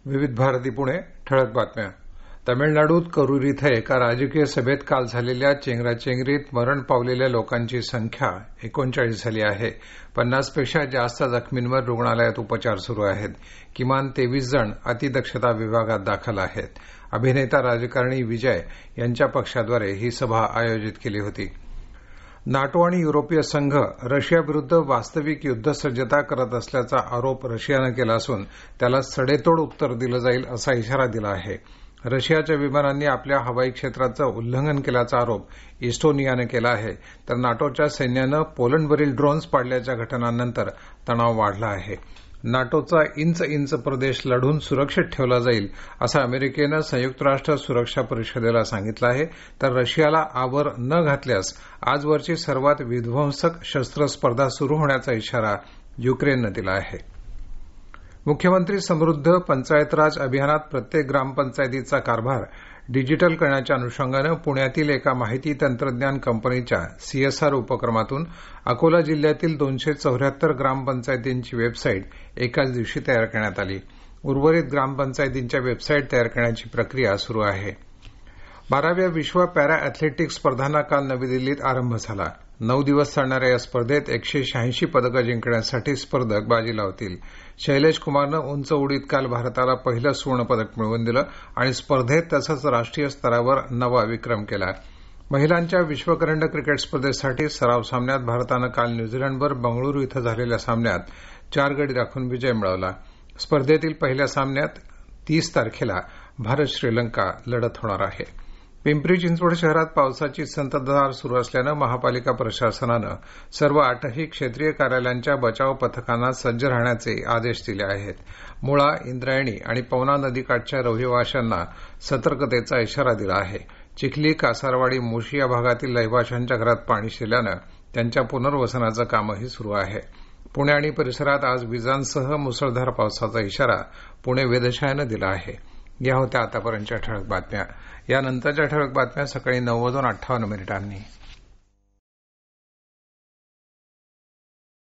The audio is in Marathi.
विविध भारती पुणे ठळक बातम्या. तमिळनाडूत करूर इथं एका राजकीय सभेत काल झालेल्या चेंगराचेंगरीत मरण पावलेल्या लोकांची संख्या 39 झाली आहे. 50पेक्षा जास्त जखमींवर रुग्णालयात उपचार सुरू आहेत. किमान 23 जण अतिदक्षता विभागात दाखल आहेत. अभिनेता राजकारणी विजय यांच्या पक्षाद्वारे ही सभा आयोजित केली होती. नाटो आणि युरोपीय संघ रशियाविरुद्ध वास्तविक युद्धसज्जता करत असल्याचा आरोप रशियानं केला असून त्याला सडेतोड उत्तर दिलं जाईल असा इशारा दिला आहे. रशियाच्या विमानांनी आपल्या हवाई क्षेत्राचं उल्लंघन केल्याचा आरोप इस्टोनियानं केला आहे. तर नाटोच्या सैन्यानं पोलंडवरील ड्रोन्स पाडल्याच्या घटनांनंतर तणाव वाढला आहे. नाटोचा इंच प्रदेश लढून सुरक्षित ठेवला जाईल असं अमेरिकेनं संयुक्त राष्ट्र सुरक्षा परिषदेला सांगितलं आहे. तर रशियाला आवर न घातल्यास आजवरची सर्वात विध्वंसक शस्त्र स्पर्धा सुरू होण्याचा इशारा युक्रेननं दिला आहे. मुख्यमंत्री समृद्ध पंचायत राज अभियानात प्रत्येक ग्रामपंचायतीचा कारभार डिजिटल करण्याच्या अनुषंगानं पुण्यातील एका माहिती तंत्रज्ञान कंपनीच्या सीएसआर उपक्रमातून अकोला जिल्ह्यातील 274 ग्रामपंचायतींची वेबसाईट एकाच दिवशी तयार करण्यात आली. उर्वरित ग्रामपंचायतींच्या वेबसाईट तयार करण्याची प्रक्रिया सुरू आहे. 12व्या विश्व पॅरा अॅथलेटिक्स स्पर्धांना काल नवी दिल्लीत आरंभ झाला. 9 दिवस चालणाऱ्या या स्पर्धेत 186 पदकं जिंकण्यासाठी स्पर्धक बाजी लावतील. शैलेश कुमारनं उंच उडीत काल भारताला पहिलं सुवर्णपदक मिळवून दिलं आणि स्पर्धेत तसंच राष्ट्रीय स्तरावर नवा विक्रम केला. महिलांच्या विश्वकरंडक क्रिकेट स्पर्धेसाठी सराव सामन्यात भारतानं काल न्यूझीलंडवर बंगळुरू इथं झालेल्या सामन्यात 4 गडी राखून विजय मिळवला. स्पर्धेतील पहिल्या सामन्यात 30 तारखेला भारत श्रीलंका लढत होणार आहे. पिंपरी चिंचवड शहरात पावसाची संततधार सुरू असल्यानं महापालिका प्रशासनानं सर्व 8ही क्षेत्रीय कार्यालयांच्या बचाव पथकांना सज्ज राहण्याचे आदेश दिले आहेत. मुळा, इंद्रायणी आणि पवना नदीकाठच्या रहिवाशांना सतर्कतेचा इशारा दिला आहे. चिखली, कासारवाडी, मोशी या भागातील रहिवाशांच्या घरात पाणी शिरल्यानं त्यांच्या पुनर्वसनाचं कामही सुरू आहे. पुणे आणि परिसरात आज विजांसह मुसळधार पावसाचा इशारा पुणे वेधशाळेनं दिला आहे. या होत्या आतापर्यंतच्या ठळक बातम्या. यानंतरच्या ठळक बातम्या सकाळी 9:58 मिनिटांनी.